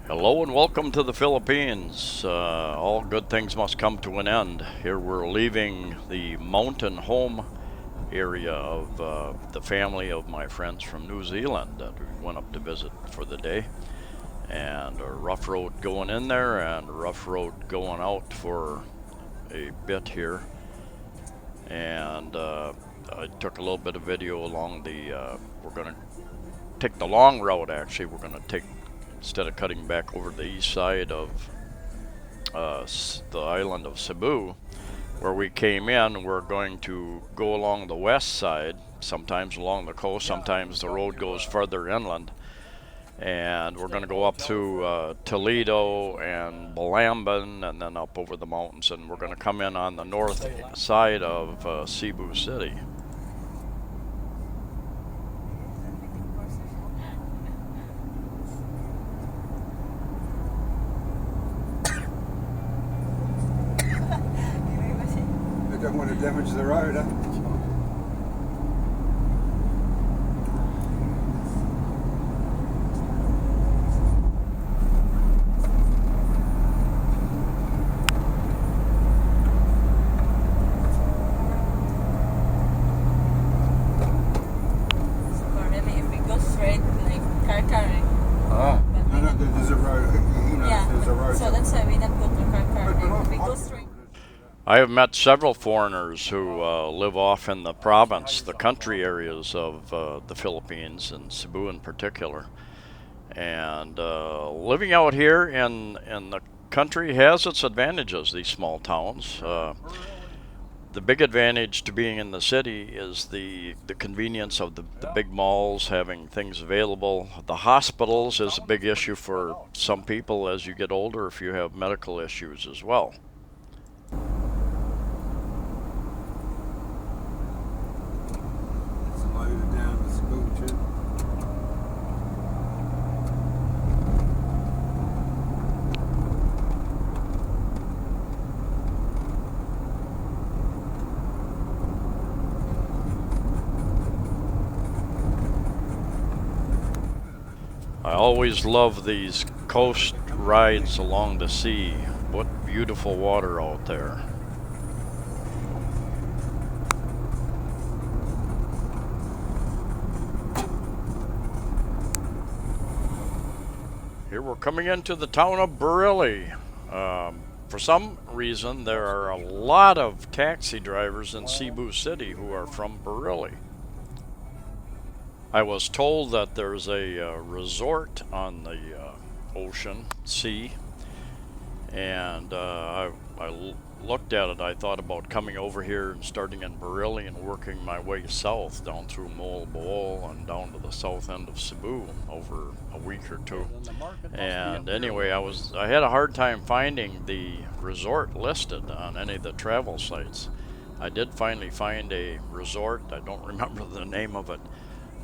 Hello and welcome to the Philippines. All good things must come to an end. Here we're leaving the mountain home area of the family of my friends from New Zealand that we went up to visit for the day. And a rough road going in there and a rough road going out for a bit here. And I took a little bit of video along we're going to take the long route actually. We're going to take instead of cutting back over the east side of the island of Cebu, where we came in, we're going to go along the west side, sometimes along the coast, sometimes the road goes further inland. And we're going to go up through Toledo and Balamban and then up over the mountains. And we're going to come in on the north side of Cebu City. Don't want to damage the road, huh? So Barili, if we go straight, like car carrying. Ah. No, there's a road. There's a road. So that's why we don't go to car carrying. If we go straight. I have met several foreigners who live off in the province, the country areas of the Philippines, and Cebu in particular. And living out here in the country has its advantages, these small towns. The big advantage to being in the city is the convenience of the big malls, having things available. The hospitals is a big issue for some people as you get older if you have medical issues as well. Loaded down the school too. I always love these coast rides along the sea. What beautiful water out there. Here we're coming into the town of Barili. For some reason, there are a lot of taxi drivers in Cebu City who are from Barili. I was told that there's a resort on the ocean, sea, and I looked at it. I thought about coming over here and starting in Barili and working my way south down through Bool and down to the south end of Cebu over a week or two. And anyway, I had a hard time finding the resort listed on any of the travel sites. I did finally find a resort. I don't remember the name of it.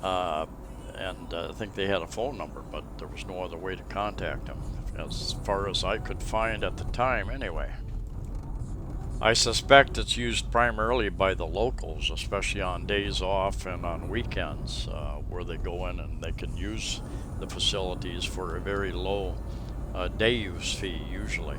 And I think they had a phone number, but there was no other way to contact them, as far as I could find at the time anyway. I suspect it's used primarily by the locals, especially on days off and on weekends, where they go in and they can use the facilities for a very low day use fee usually.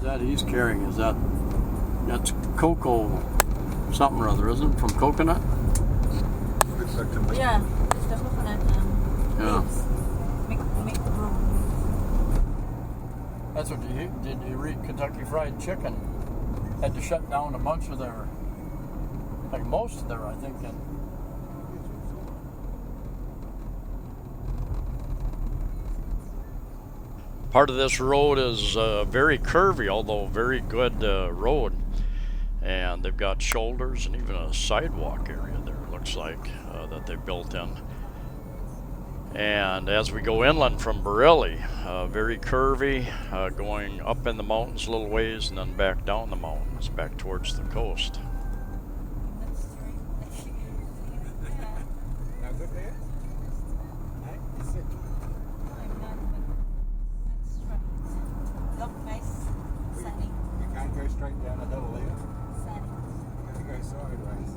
That he's carrying, that's cocoa something or other, isn't it? From coconut? Looks like to me. Yeah, it's the coconut. Yeah. Make room. That's what did you read Kentucky Fried Chicken had to shut down a bunch of their, like most of their, I think. And part of this road is very curvy, although very good road. And they've got shoulders and even a sidewalk area there, it looks like, that they built in. And as we go inland from Barili, very curvy, going up in the mountains a little ways and then back down the mountains, back towards the coast. That's straight. Yeah. Now good there? Hey, you sick? I'm not, but that's straight. Look nice. Sunny. You can't go straight down the hill there. Sunny. You have to go sideways.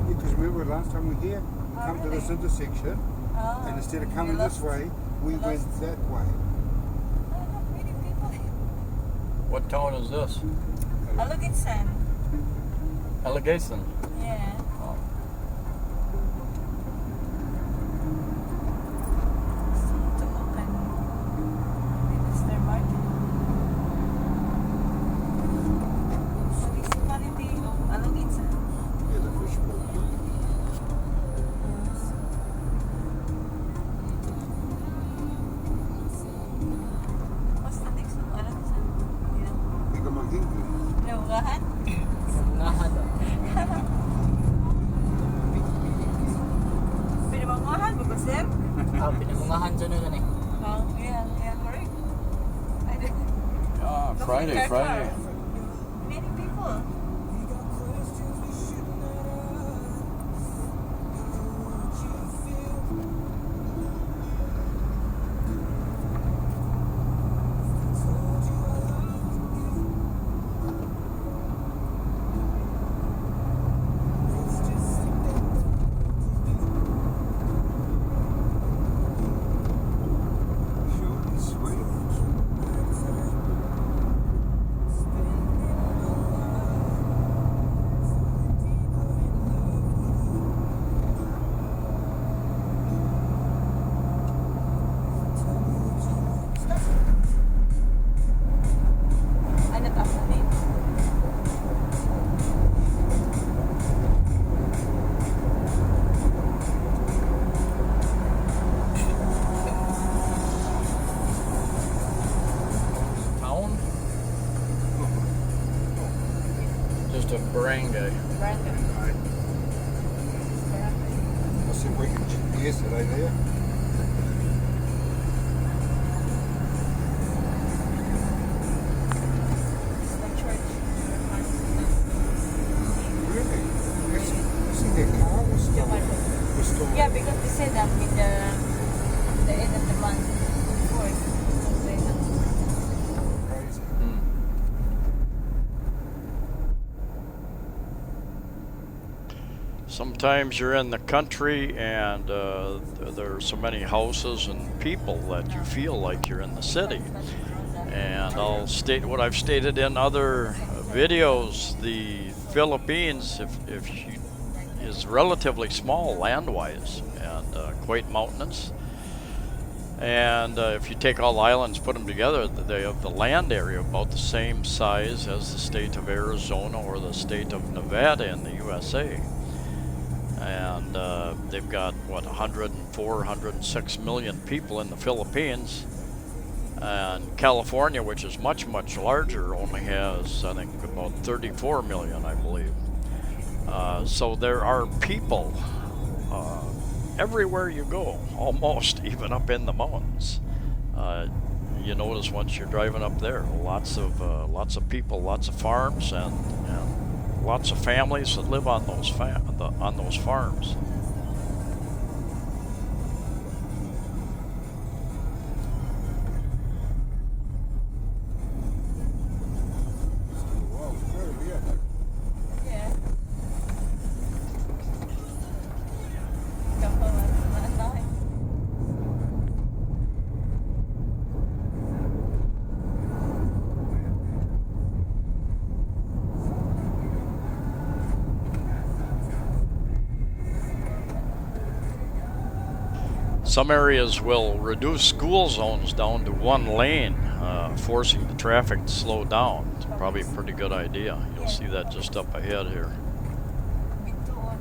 Because remember last time we were here, we come to this intersection, Oh, and instead of we coming lost- this way, we we went lost- that way. not many people. What town is this? Oh, look at Sam. Allegation. Yeah. Oh. To open. Maybe it's their market. Municipality of Alagitsa. Yeah, the fish bowl. What's the next one? Alagitsa. Yeah. Ikaw maghingi. Naugahan? Pinamangahan ba ba, sir? Pinamungahan dyan na yan eh. Oh, yeah, correct. I didn't. Friday. Many people. Short and sweet. Ano tapos na din? Town? Just a barangay. Brandon. I said we can yesterday there. It's the church. Really? I see their car was still Yeah, because they said that in the end of the month, before crazy. Sometimes you're in the country and there are so many houses and people that you feel like you're in the city. And I'll state what I've stated in other videos. The Philippines is relatively small land-wise and quite mountainous. And if you take all the islands, put them together, they have the land area about the same size as the state of Arizona or the state of Nevada in the USA. And they've got, 104, 106 million people in the Philippines. And California, which is much, much larger, only has, I think, about 34 million, I believe. So there are people everywhere you go, almost, even up in the mountains. You notice once you're driving up there, lots of people, lots of farms, and lots of families that live on those farms. Wow, very good. Yeah. Couple of night. Some areas will reduce school zones down to one lane, forcing the traffic to slow down. It's probably a pretty good idea. You'll see that just up ahead here. Bituon.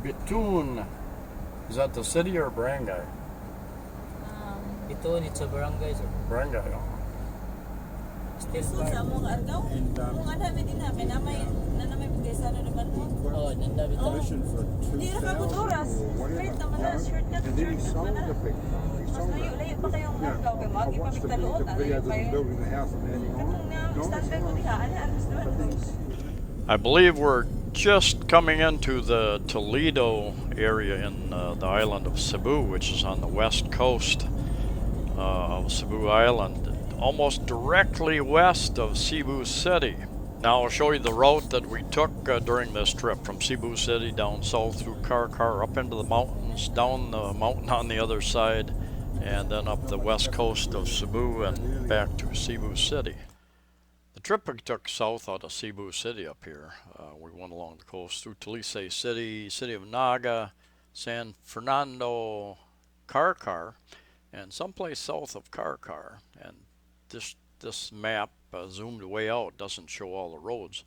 Bitoon. Is that the city or barangay? Ito, it's a barangay, sir. Barangay. Oh. Still So sa farm. mong adlaw, mong adami din ha, na may pagkesa na naman mo. Oh, nanda bitaw. Commission for Di ra ka 2,000 oras. or whatever. Straight naman na, shortcut, And then he shortcut sold man na. the big farm. He Mas sold it. layo pa kayong adlaw kay I magi pa watched the bigtaluon na video layo of them kayo. building the house and adding on. Kanang na No, it's standard ko not. diha, ana alas doon. I believe we're just coming into the Toledo area in the island of Cebu, which is on the west coast of Cebu Island, almost directly west of Cebu City. Now I'll show you the route that we took during this trip from Cebu City down south through Karkar, up into the mountains, down the mountain on the other side, and then up the west coast of Cebu and back to Cebu City. The trip we took south out of Cebu City up here. We went along the coast through Talisay City, City of Naga, San Fernando, Karkar, and someplace south of Karkar. And this map zoomed way out doesn't show all the roads.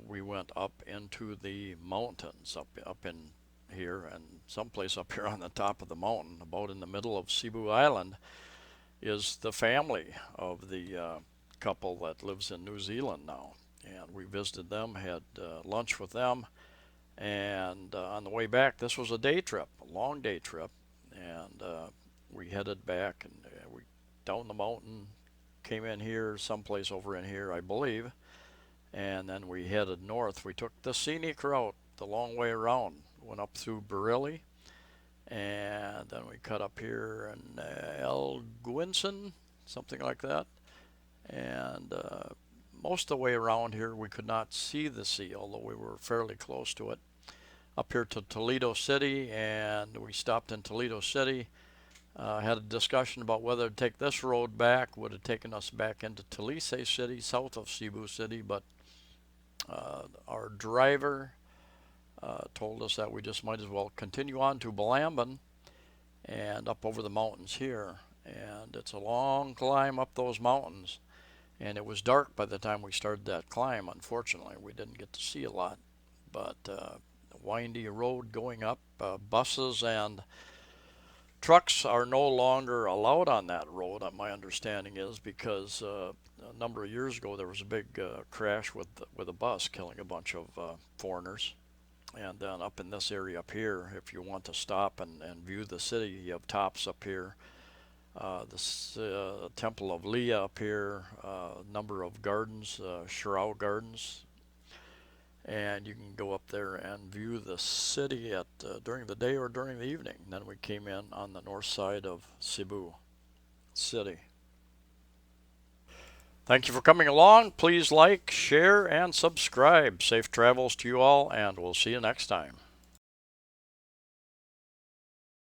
We went up into the mountains up in here, and someplace up here on the top of the mountain, about in the middle of Cebu Island, is the family of the couple that lives in New Zealand now. And we visited them, had lunch with them, and on the way back, this was a day trip, a long day trip, and we headed back, and we down the mountain, came in here, someplace over in here, I believe, and then we headed north. We took the scenic route the long way around, went up through Barili, and then we cut up here in El Guinson, something like that, and most of the way around here we could not see the sea, although we were fairly close to it. Up here to Toledo City, and we stopped in Toledo City, had a discussion about whether to take this road back. Would have taken us back into Talisay City, south of Cebu City, but our driver told us that we just might as well continue on to Balamban and up over the mountains here. And it's a long climb up those mountains, and it was dark by the time we started that climb. Unfortunately, we didn't get to see a lot, but windy road going up. Buses and trucks are no longer allowed on that road, my understanding is, because a number of years ago there was a big crash with a bus killing a bunch of foreigners. And then up in this area up here, if you want to stop and view the city, you have tops up here. The Temple of Leah up here, a number of gardens, Shirao Gardens, and you can go up there and view the city at during the day or during the evening. And then we came in on the north side of Cebu City. Thank you for coming along. Please like, share, and subscribe. Safe travels to you all, and we'll see you next time.